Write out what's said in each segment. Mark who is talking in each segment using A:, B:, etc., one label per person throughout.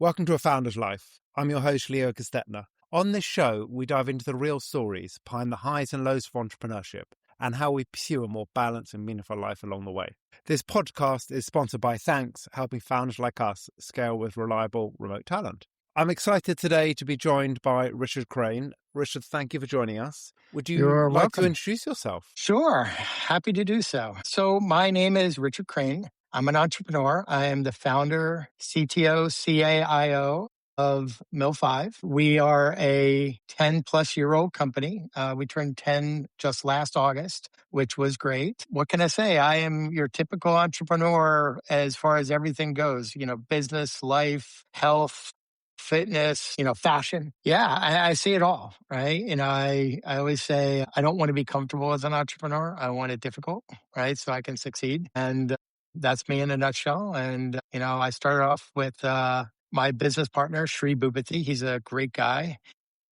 A: Welcome to A Founder's Life. I'm your host, Leo Gestetner. On this show, we dive into the real stories behind the highs and lows of entrepreneurship and how we pursue a more balanced and meaningful life along the way. This podcast is sponsored by Thanks, helping founders like us scale with reliable remote talent. I'm excited today to be joined by Richard Crane. Richard, thank you for joining us. Would you
B: You're
A: like to
B: welcome.
A: introduce yourself?
B: Sure. Happy to do so. So my name is Richard Crane. I'm an entrepreneur. I am the founder, CTO, CIO of Mil5. We are a 10 plus year old company. We turned 10 just last August, which was great. What can I say? I am your typical entrepreneur as far as everything goes, business, life, health, fitness, fashion. Yeah, I see it all, right? I always say I don't want to be comfortable as an entrepreneur. I want it difficult, right? So I can succeed. And that's me in a nutshell. And, I started off with my business partner, Sri Bhupati. He's a great guy.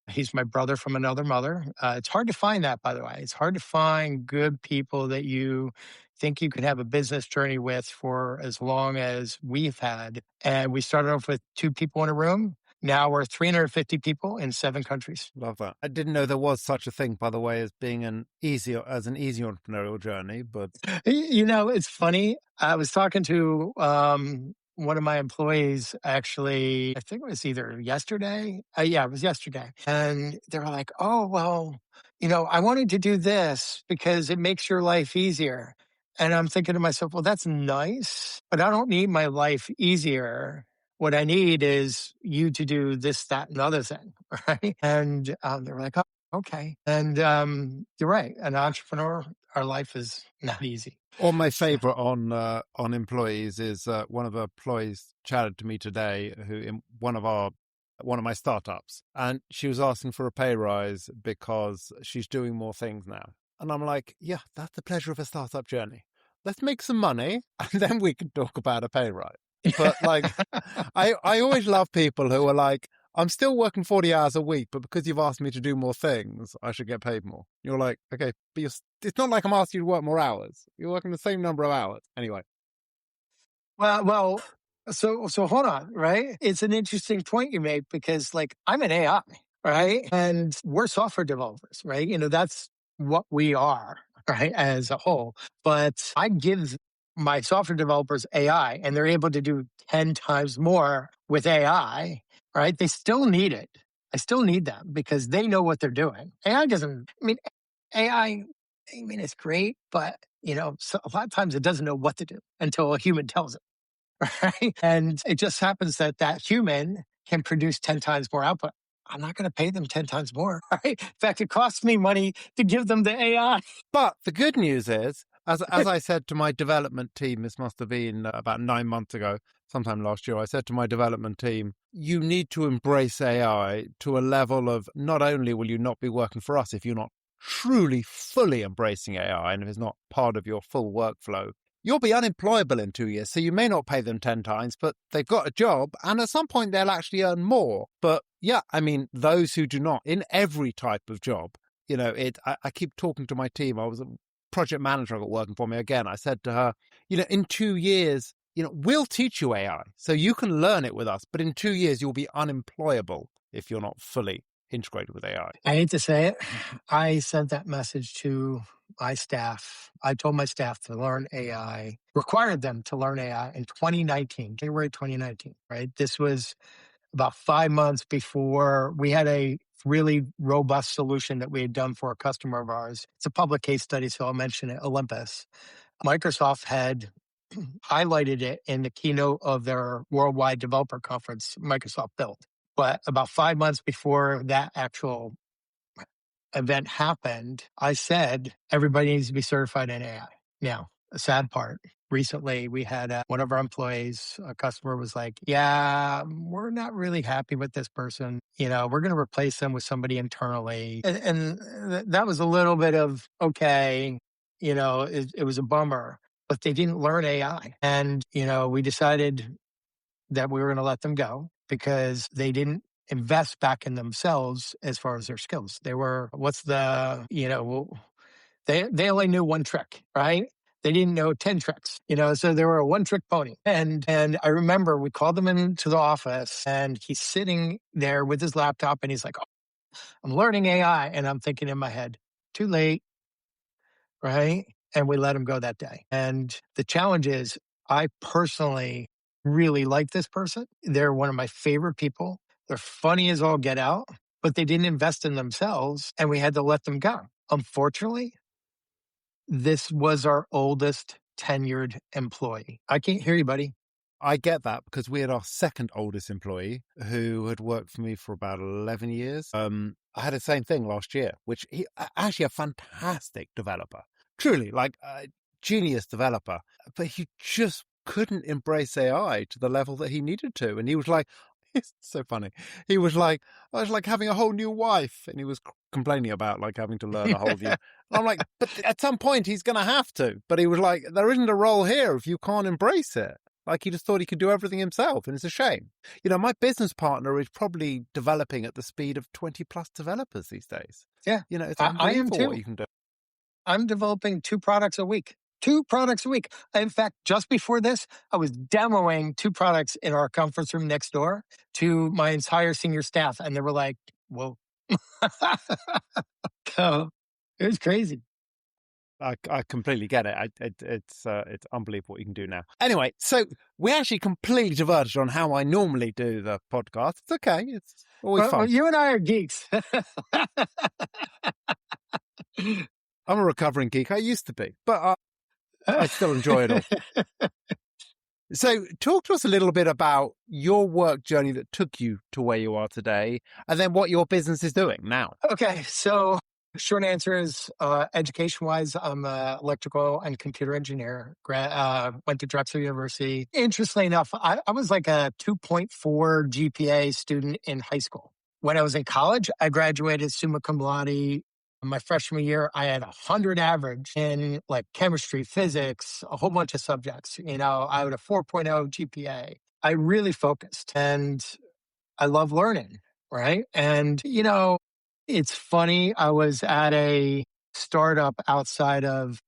B: He's my brother from another mother. It's hard to find that, by the way. It's hard to find good people that you think you could have a business journey with for as long as we've had. And we started off with 2 people in a room. Now we're 350 people in 7 countries.
A: Love that. I didn't know there was such a thing, by the way, as being an easy entrepreneurial journey, but
B: It's funny. I was talking to one of my employees, actually, I think it was either yesterday. Yeah, it was yesterday. And they were like, oh, well, I wanted to do this because it makes your life easier. And I'm thinking to myself, well, that's nice, but I don't need my life easier. What I need is you to do this, that, and other thing. Right. And they were like, oh, okay. And you're right. An entrepreneur, our life is not easy.
A: or my favorite on employees is one of the employees chatted to me today who in one of my startups, and she was asking for a pay rise because she's doing more things now. And I'm like, yeah, that's the pleasure of a startup journey. Let's make some money and then we can talk about a pay rise. But I always love people who are like, I'm still working 40 hours a week, but because you've asked me to do more things, I should get paid more. You're like, okay, but it's not like I'm asking you to work more hours. You're working the same number of hours. Anyway.
B: Well, so hold on, right? It's an interesting point you make because I'm an AI, right? And we're software developers, right? That's what we are, right? As a whole. But I give my software developers AI and they're able to do 10 times more with AI, right? They still need it. I still need them because they know what they're doing. AI, it's great, but so a lot of times it doesn't know what to do until a human tells it. Right. And it just happens that human can produce 10 times more output. I'm not going to pay them 10 times more. Right. In fact, it costs me money to give them the AI.
A: But the good news is, as I said to my development team, this must have been about 9 months ago, sometime last year, I said to my development team, you need to embrace AI to a level of not only will you not be working for us if you're not truly, fully embracing AI and if it's not part of your full workflow, you'll be unemployable in 2 years. So you may not pay them 10 times, but they've got a job and at some point they'll actually earn more. But yeah, those who do not, in every type of job, I keep talking to my team. I was a project manager got working for me again. I said to her, in 2 years, we'll teach you AI so you can learn it with us. But in 2 years, you'll be unemployable if you're not fully integrated with AI.
B: I hate to say it. I sent that message to my staff. I told my staff to learn AI, required them to learn AI in 2019, January 2019, right? This was about 5 months before we had a really robust solution that we had done for a customer of ours. It's a public case study, so I'll mention it, Olympus. Microsoft had highlighted it in the keynote of their worldwide developer conference, Microsoft Build. But about 5 months before that actual event happened, I said, everybody needs to be certified in AI. Now, the sad part, recently we had one of our employees, a customer was like, yeah, we're not really happy with this person. We're going to replace them with somebody internally. And that was a little bit of, okay, it was a bummer, but they didn't learn AI. And, we decided that we were going to let them go because they didn't invest back in themselves as far as their skills. They were, they only knew one trick, right? They didn't know 10 tricks, so they were a one trick pony. And I remember we called them into the office and he's sitting there with his laptop and he's like, oh, I'm learning AI. And I'm thinking in my head, too late, right? And we let him go that day. And the challenge is, I personally really like this person. They're one of my favorite people. They're funny as all get out, but they didn't invest in themselves and we had to let them go. Unfortunately, this was our oldest tenured employee. I can't hear you, buddy.
A: I get that because we had our second oldest employee who had worked for me for about 11 years. I had the same thing last year, which he actually a fantastic developer, truly like a genius developer, but he just couldn't embrace AI to the level that he needed to. And he was like, it's so funny. He was like, I was like having a whole new wife, and he was complaining about like having to learn a whole new. I'm like, but at some point he's going to have to. But he was like, there isn't a role here if you can't embrace it. Like he just thought he could do everything himself, and it's a shame. My business partner is probably developing at the speed of 20 plus developers these days.
B: Yeah,
A: It's
B: I am
A: unbelievable
B: too.
A: what you can do.
B: I'm developing 2 products a week. 2 products a week. In fact, just before this, I was demoing 2 products in our conference room next door to my entire senior staff. And they were like, whoa. So it was crazy.
A: I completely get it. It's unbelievable what you can do now. Anyway, so we actually completely diverged on how I normally do the podcast. It's okay. It's always
B: Well,
A: fun.
B: you and I are geeks.
A: I'm a recovering geek. I used to be, but I still enjoy it all. So talk to us a little bit about your work journey that took you to where you are today, and then what your business is doing now.
B: Okay, so short answer is education-wise, I'm an electrical and computer engineer. Went to Drexel University. Interestingly enough, I was like a 2.4 GPA student in high school. When I was in college, I graduated summa cum laude. My freshman year, I had 100 average in like chemistry, physics, a whole bunch of subjects. I had a 4.0 GPA. I really focused and I love learning, right? And, it's funny. I was at a startup outside of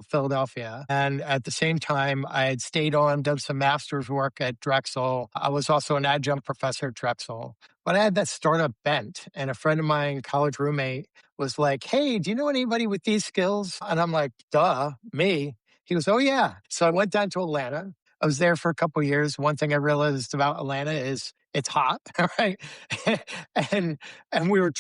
B: Philadelphia. And at the same time, I had stayed on, done some master's work at Drexel. I was also an adjunct professor at Drexel. But I had that startup bent. And a friend of mine, college roommate, was like, hey, do you know anybody with these skills? And I'm like, duh, me. He goes, oh, yeah. So I went down to Atlanta. I was there for a couple of years. One thing I realized about Atlanta is it's hot, right? and we were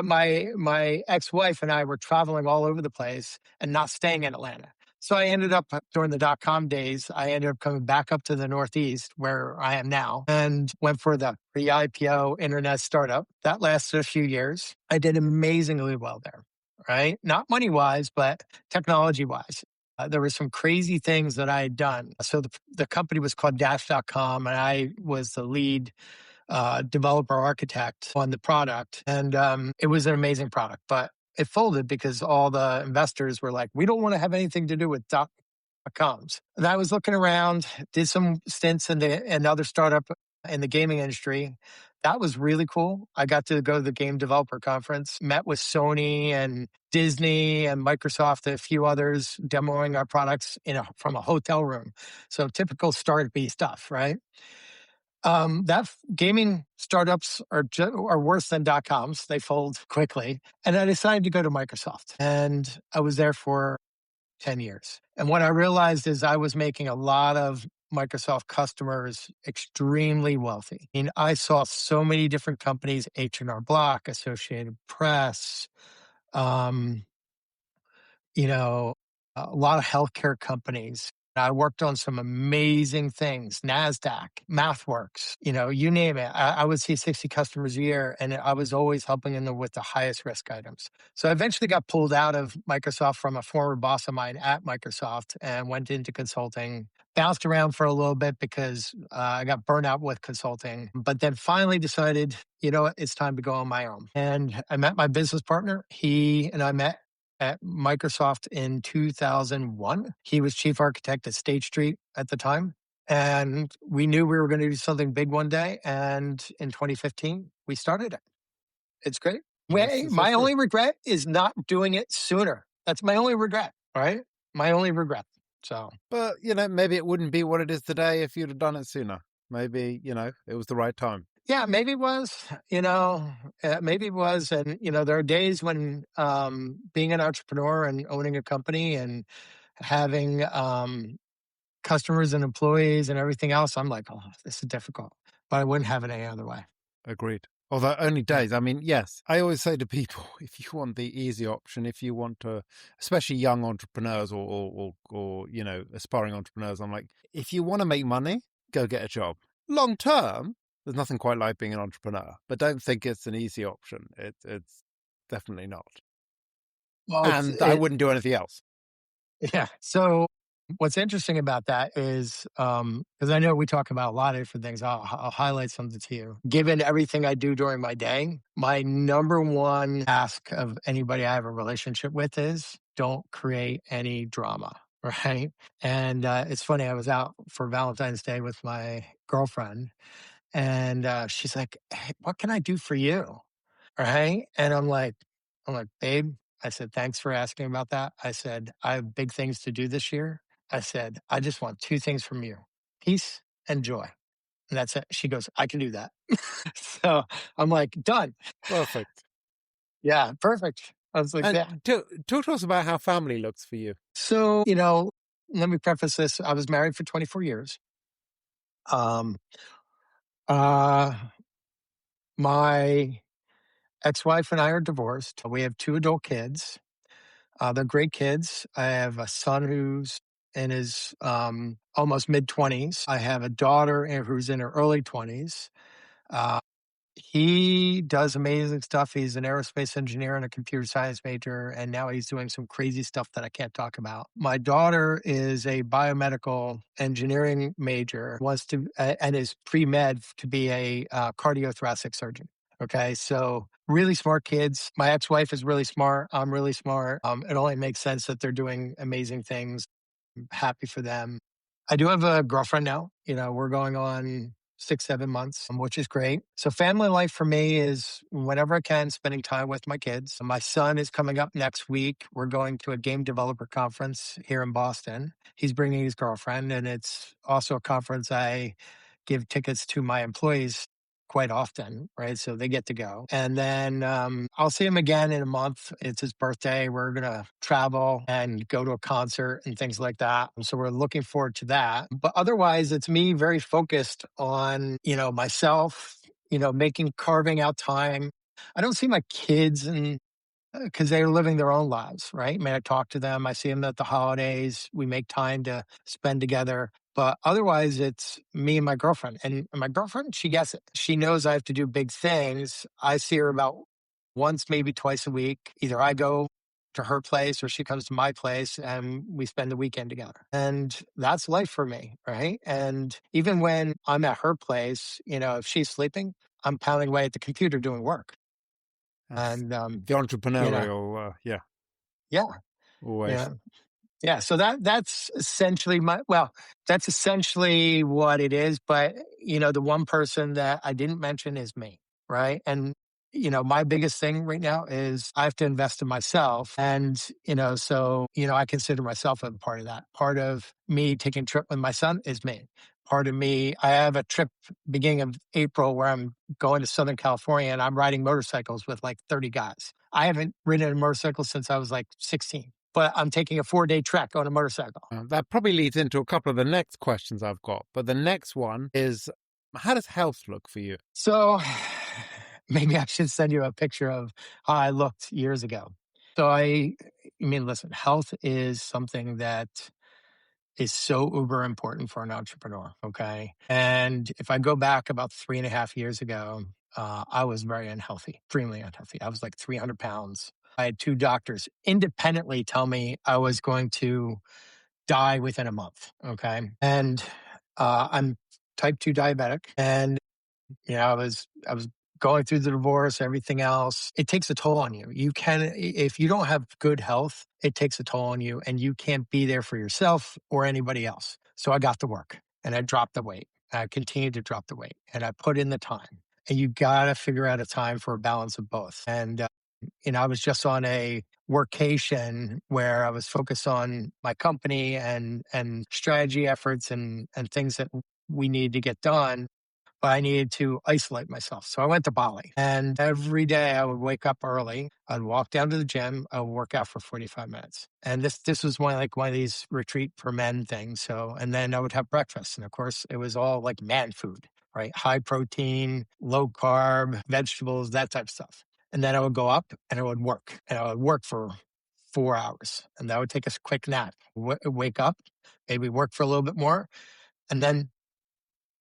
B: my ex-wife and I were traveling all over the place and not staying in Atlanta. So I ended up during the .com days, I ended up coming back up to the Northeast where I am now and went for the pre-IPO internet startup. That lasted a few years. I did amazingly well there, right? Not money-wise, but technology-wise. There were some crazy things that I had done. So the company was called Dash.com, and I was the lead developer architect on the product. And it was an amazing product, but it folded because all the investors were like, we don't want to have anything to do with .coms. And I was looking around, did some stints in another startup in the gaming industry. That was really cool. I got to go to the Game Developer Conference, met with Sony and Disney and Microsoft, and a few others demoing our products from a hotel room. So typical startup-y stuff, right? Gaming startups are worse than .coms. They fold quickly. And I decided to go to Microsoft. And I was there for 10 years. And what I realized is I was making a lot of Microsoft customers extremely wealthy. I mean, I saw so many different companies, H&R Block, Associated Press, um, a lot of healthcare companies. I worked on some amazing things, NASDAQ, MathWorks, you name it. I would see 60 customers a year, and I was always helping them with the highest risk items. So I eventually got pulled out of Microsoft from a former boss of mine at Microsoft and went into consulting, bounced around for a little bit because I got burnt out with consulting, but then finally decided, it's time to go on my own. And I met my business partner. He and I met at Microsoft in 2001. He was chief architect at State Street at the time. And we knew we were going to do something big one day. And in 2015, we started it. It's great. My only regret is not doing it sooner. That's my only regret, right? My only regret. So
A: But, maybe it wouldn't be what it is today if you'd have done it sooner. Maybe, it was the right time.
B: yeah, maybe it was, maybe it was. And, there are days when being an entrepreneur and owning a company and having customers and employees and everything else, I'm like, oh, this is difficult, but I wouldn't have it any other way.
A: Agreed. Although only
B: Yeah.
A: days. I mean, yes, I always say to people, if you want the easy option, if you want to, especially young entrepreneurs or aspiring entrepreneurs, I'm like, if you want to make money, go get a job. Long term, there's nothing quite like being an entrepreneur, but don't think it's an easy option. It's definitely not.
B: Well,
A: And I wouldn't do anything else.
B: yeah. So what's interesting about that is, because I know we talk about a lot of different things, I'll highlight something to you. Given everything I do during my day, my number one ask of anybody I have a relationship with is don't create any drama. Right. And it's funny, I was out for Valentine's Day with my girlfriend, and she's like, "Hey, what can I do for you?" Right. And I'm like, babe, I said, thanks for asking about that. I said, I have big things to do this year. I said, I just want two things from you: peace and joy. And that's it. She goes, I can do that. So I'm like, done.
A: Perfect.
B: Yeah, perfect. I was like, yeah.
A: And talk to us about how family looks for you.
B: So, let me preface this. I was married for 24 years. Um, uh, my ex wife and I are divorced. We have two adult kids. They're great kids. I have a son who's in his almost mid 20s. I have a daughter who's in her early 20s. Uh, he does amazing stuff. He's an aerospace engineer and a computer science major, and now he's doing some crazy stuff that I can't talk about. My daughter is a biomedical engineering major, wants to and is pre med to be a cardiothoracic surgeon. Okay, so really smart kids. My ex-wife is really smart. I'm really smart. It only makes sense that they're doing amazing things. I'm happy for them. I do have a girlfriend now. We're going on 6, 7 months, which is great. So family life for me is whenever I can, spending time with my kids. My son is coming up next week. We're going to a game developer conference here in Boston. He's bringing his girlfriend, and it's also a conference I give tickets to my employees quite often, right? So they get to go. And then I'll see him again in a month. It's his birthday. We're going to travel and go to a concert and things like that. So we're looking forward to that. But otherwise, it's me very focused on, myself, carving out time. I don't see my kids and because they're living their own lives, right? I mean, I talk to them. I see them at the holidays. We make time to spend together. But otherwise, it's me and my girlfriend. And my girlfriend, she gets it. She knows I have to do big things. I see her about once, maybe twice a week. Either I go to her place or she comes to my place and we spend the weekend together. And that's life for me, right? And even when I'm at her place, if she's sleeping, I'm pounding away at the computer doing work.
A: That's
B: And,
A: the
B: you know,
A: entrepreneurial,
B: yeah.
A: always.
B: Yeah. Yeah. So that's essentially that's essentially what it is. But, the one person that I didn't mention is me. Right. And, my biggest thing right now is I have to invest in myself. And, I consider myself a part of that. Part of me taking a trip with my son is me. Part of me, I have a trip beginning of April where I'm going to Southern California and I'm riding motorcycles with like 30 guys. I haven't ridden a motorcycle since I was like 16, but I'm taking a 4-day trek on a motorcycle.
A: That probably leads into a couple of the next questions I've got. But the next one is, how does health look for you?
B: So maybe I should send you a picture of how I looked years ago. So listen, health is something that is so uber important for an entrepreneur. Okay. And if I go back about 3.5 years ago, I was very unhealthy, extremely unhealthy. I was like 300 pounds. I had two doctors independently tell me I was going to die within a month. Okay. And I'm type 2 diabetic. And I was going through the divorce, everything else. It takes a toll on you. If you don't have good health, it takes a toll on you and you can't be there for yourself or anybody else. So I got to work and I dropped the weight. I continued to drop the weight and I put in the time. And you got to figure out a time for a balance of both. And I was just on a workation where I was focused on my company and strategy efforts and things that we needed to get done, but I needed to isolate myself. So I went to Bali, and every day I would wake up early. I'd walk down to the gym. I would work out for 45 minutes. And this was one of these retreat for men things. So, and then I would have breakfast. And of course, it was all like man food, right? High protein, low carb, vegetables, that type of stuff. And then I would go up and I would work, and I would work for 4 hours, and that would take a quick nap, wake up, maybe work for a little bit more, and then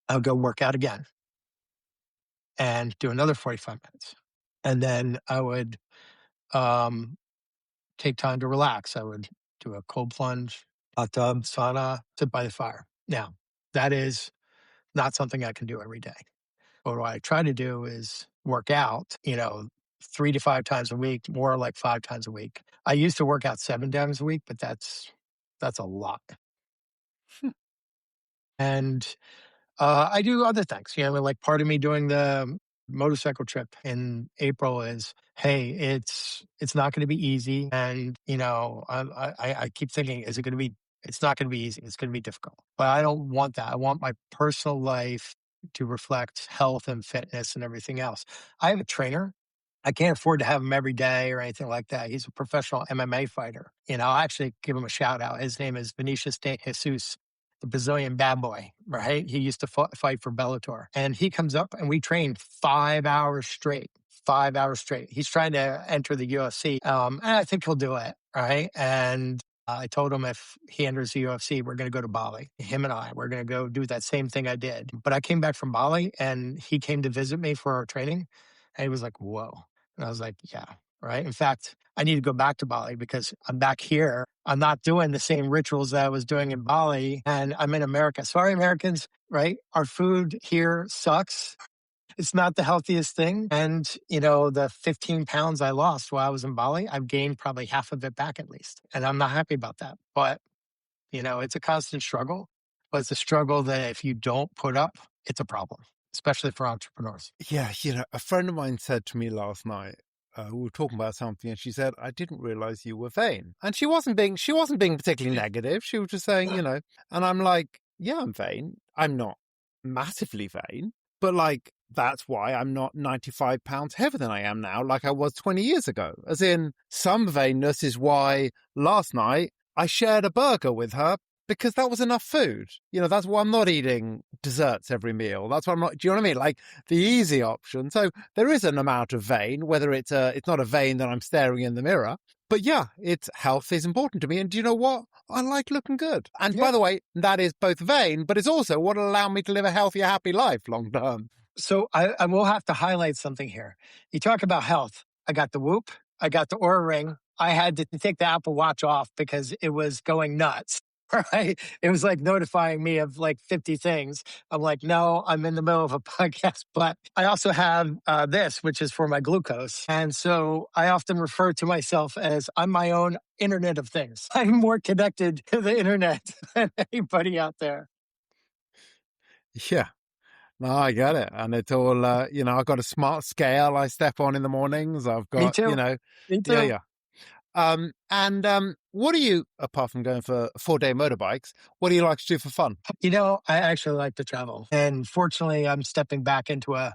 B: I would go work out again and do another 45 minutes. And then I would um, take time to relax. I would do a cold plunge, hot tub, sauna, sit by the fire. Now, that is not something I can do every day. But what I try to do is work out, 3 to 5 times a week, more like 5 times a week. I used to work out 7 times a week, but that's a lot. And I do other things. Like part of me doing the motorcycle trip in April is, hey, it's not going to be easy, and I keep thinking, is it going to be? It's not going to be easy. It's going to be difficult, but I don't want that. I want my personal life to reflect health and fitness and everything else. I have a trainer. I can't afford to have him every day or anything like that. He's a professional MMA fighter. I actually give him a shout out. His name is Vinicius de Jesus, the Brazilian bad boy, right? He used to fight for Bellator. And he comes up and we train 5 hours straight. 5 hours straight. He's trying to enter the UFC. And I think he'll do it, right? And I told him if he enters the UFC, we're going to go to Bali. Him and we're going to go do that same thing I did. But I came back from Bali and he came to visit me for our training. And he was like, whoa. And I was like, yeah, right. In fact, I need to go back to Bali because I'm back here. I'm not doing the same rituals that I was doing in Bali, and I'm in America. Sorry, Americans, right? Our food here sucks. It's not the healthiest thing. And, the 15 pounds I lost while I was in Bali, I've gained probably half of it back at least. And I'm not happy about that. But, it's a constant struggle. But it's a struggle that if you don't put up, it's a problem, especially for entrepreneurs.
A: Yeah, a friend of mine said to me last night, we were talking about something, and she said, "I didn't realize you were vain." And she wasn't being particularly negative. She was just saying, and I'm like, "Yeah, I'm vain. I'm not massively vain, but like that's why I'm not 95 pounds heavier than I am now, like I was 20 years ago. As in, some vainness is why last night I shared a burger with her." Because that was enough food. That's why I'm not eating desserts every meal. That's why I'm not, do you know what I mean? Like the easy option. So there is an amount of vain, whether it's not a vein that I'm staring in the mirror. But yeah, health is important to me. And do you know what? I like looking good. And
B: Yeah.
A: by the way, that is both vain, but it's also what will allow me to live a healthier, happy life long term.
B: So I will have to highlight something here. You talk about health. I got the Whoop. I got the Oura Ring. I had to take the Apple Watch off because it was going nuts. Right? It was like notifying me of like 50 things. I'm like, no, I'm in the middle of a podcast. But I also have this, which is for my glucose. And so I often refer to myself as I'm my own Internet of Things. I'm more connected to the internet than anybody out there.
A: Yeah. No, I get it. And it's all, I've got a smart scale I step on in the mornings. I've
B: Me
A: got,
B: too. Me
A: yeah,
B: too.
A: yeah. What do you, apart from going for 4-day motorbikes, what do you like to do for fun?
B: I actually like to travel. And fortunately, I'm stepping back into a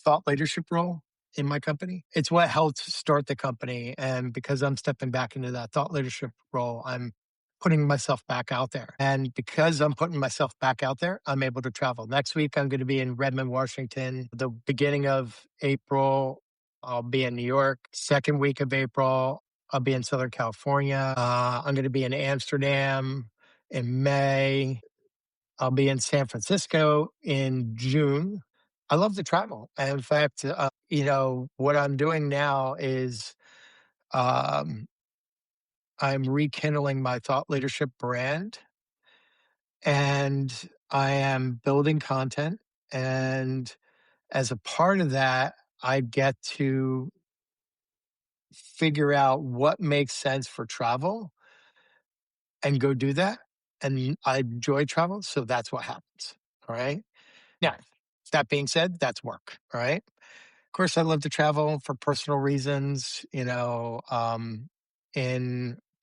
B: thought leadership role in my company. It's what helped start the company. And because I'm stepping back into that thought leadership role, I'm putting myself back out there. And because I'm putting myself back out there, I'm able to travel. Next week, I'm going to be in Redmond, Washington. The beginning of April, I'll be in New York. Second week of April, I'll be in Southern California. I'm going to be in Amsterdam in May. I'll be in San Francisco in June. I love to travel. And in fact, what I'm doing now is um, I'm rekindling my thought leadership brand, and I am building content. And as a part of that, I get to figure out what makes sense for travel and go do that. And I enjoy travel. So that's what happens. All right. Now, that being said, that's work. All right. course, I love to travel for personal reasons. In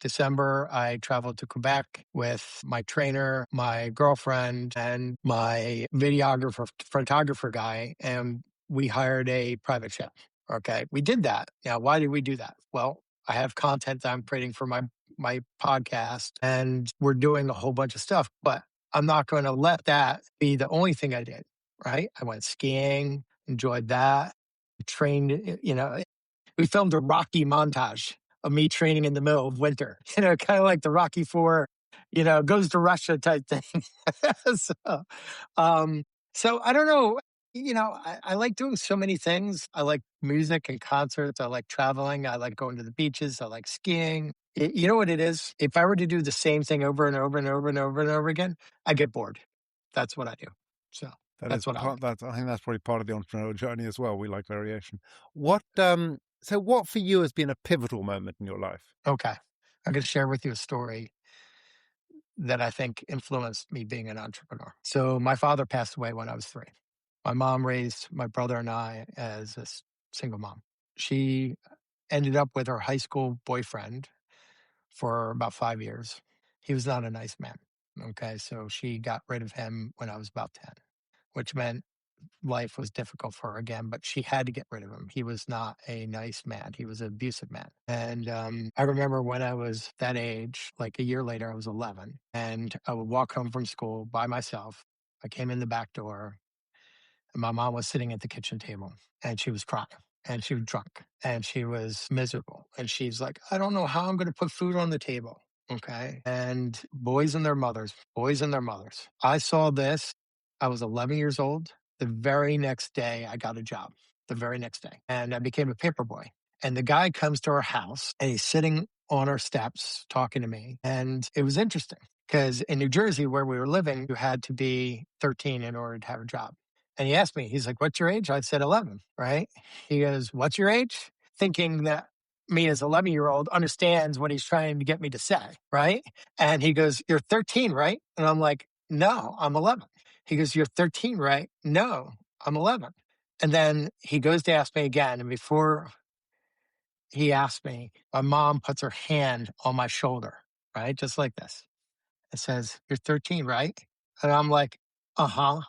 B: December, I traveled to Quebec with my trainer, my girlfriend, and my videographer, photographer guy, and we hired a private jet. Okay, we did that. Now, why did we do that? Well, I have content that I'm creating for my podcast, and we're doing a whole bunch of stuff, but I'm not going to let that be the only thing I did. Right? I went skiing, enjoyed that, trained. We filmed a Rocky montage of me training in the middle of winter, kind of like the Rocky Four, goes to Russia type thing. so, um, so I don't know. I like doing so many things. I like music and concerts. I like traveling. I like going to the beaches. I like skiing. You know what it is? If I were to do the same thing over and over and over and over and over again, I get bored. That's what I do. So
A: That is
B: that's what I
A: part
B: like.
A: that I think that's probably part of the entrepreneurial journey as well. We like variation. What for you has been a pivotal moment in your life?
B: Okay. I'm going to share with you a story that I think influenced me being an entrepreneur. So, my father passed away when I was 3. My mom raised my brother and I as a single mom. She ended up with her high school boyfriend for about 5 years. He was not a nice man. Okay. So, she got rid of him when I was about 10, which meant life was difficult for her again, but she had to get rid of him. He was not a nice man. He was an abusive man. And I remember when I was that age, like a year later, I was 11, and I would walk home from school by myself. I came in the back door, and my mom was sitting at the kitchen table, and she was crying. And she was drunk and she was miserable. And she's like, I don't know how I'm going to put food on the table. Okay. And boys and their mothers, boys and their mothers. I saw this. I was 11 years old. The very next day, I got a job. The very next day. And I became a paper boy. And the guy comes to our house and he's sitting on our steps talking to me. And it was interesting because in New Jersey, where we were living, you had to be 13 in order to have a job. And he asked me, he's like, what's your age? I said 11, right? He goes, what's your age? Thinking that me as 11-year-old understands what he's trying to get me to say, right? And he goes, you're 13, right? And I'm like, no, I'm 11. He goes, you're 13, right? No, I'm 11. And then he goes to ask me again. And before he asked me, my mom puts her hand on my shoulder, right? Just like this. It says, you're 13, right? And I'm like, uh-huh.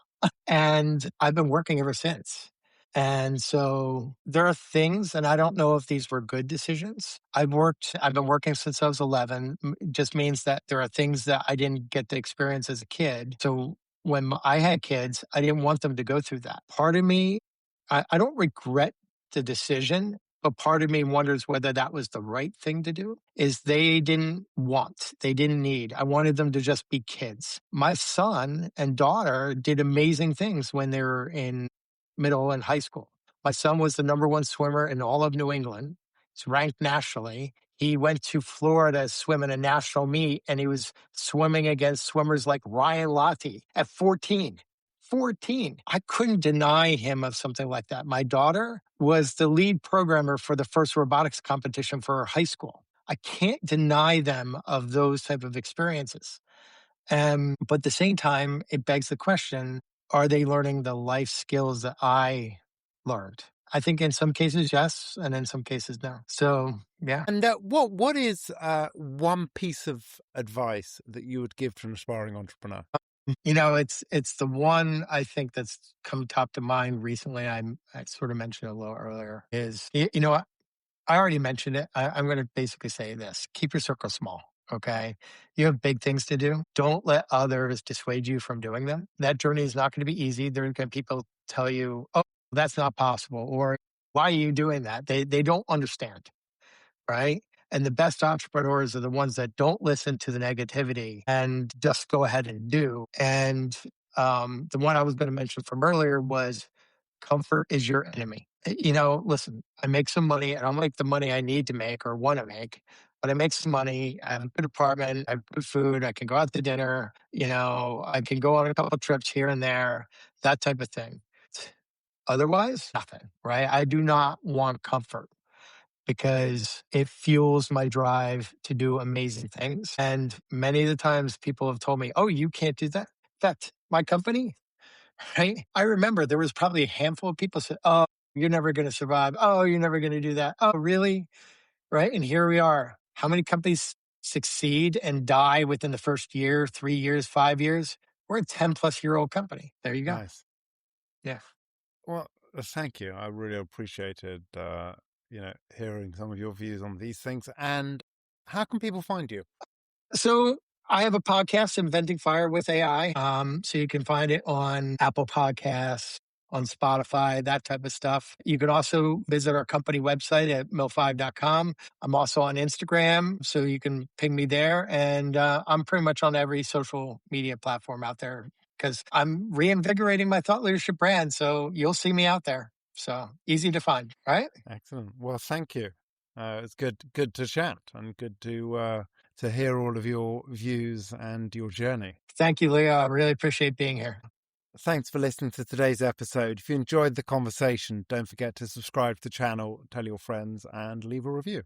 B: And I've been working ever since. And so there are things, and I don't know if these were good decisions. I've been working since I was 11. It just means that there are things that I didn't get to experience as a kid. So when I had kids, I didn't want them to go through that. Part of me, I don't regret the decision, but part of me wonders whether that was the right thing to do. Is they didn't need. I wanted them to just be kids. My son and daughter did amazing things when they were in middle and high school. My son was the number one swimmer in all of New England. He's ranked nationally. He went to Florida to swim in a national meet, and he was swimming against swimmers like Ryan Lochte at 14. 14. I couldn't deny him of something like that. My daughter was the lead programmer for the first robotics competition for her high school. I can't deny them of those type of experiences. But at the same time, it begs the question, are they learning the life skills that I learned? I think in some cases, yes, and in some cases, no. So, yeah.
A: And what is one piece of advice that you would give to an aspiring entrepreneur?
B: It's the one I think that's come top to mind recently. I sort of mentioned it a little earlier. Is I already mentioned it. I'm going to basically say this: keep your circle small. Okay, you have big things to do. Don't let others dissuade you from doing them. That journey is not going to be easy. There are going to be people tell you, "Oh, that's not possible," or "Why are you doing that?" They don't understand, right? And the best entrepreneurs are the ones that don't listen to the negativity and just go ahead and do. And the one I was going to mention from earlier was comfort is your enemy. Listen, I make some money. I don't make the money I need to make or want to make, but I make some money. I have a good apartment. I have good food. I can go out to dinner. I can go on a couple of trips here and there, that type of thing. Otherwise, nothing, right? I do not want comfort because it fuels my drive to do amazing things. And many of the times people have told me, oh, you can't do that. In fact, my company, right? I remember there was probably a handful of people said, oh, You're never going to survive. Oh, you're never going to do that. Oh, really? Right. And here we are. How many companies succeed and die within the first year, 3 years, 5 years? We're a 10-plus-year-old company. There you go.
A: Nice.
B: Yeah.
A: Well, thank you. I really appreciated, hearing some of your views on these things. And how can people find you?
B: So I have a podcast, Inventing Fire with AI. So you can find it on Apple Podcasts, on Spotify, that type of stuff. You can also visit our company website at mil5.com. I'm also on Instagram, so you can ping me there. And I'm pretty much on every social media platform out there because I'm reinvigorating my thought leadership brand. So you'll see me out there. So easy to find, right?
A: Excellent. Well, thank you. It's good to chat and good to hear all of your views and your journey.
B: Thank you, Leo. I really appreciate being here.
A: Thanks for listening to today's episode. If you enjoyed the conversation, don't forget to subscribe to the channel, tell your friends, and leave a review.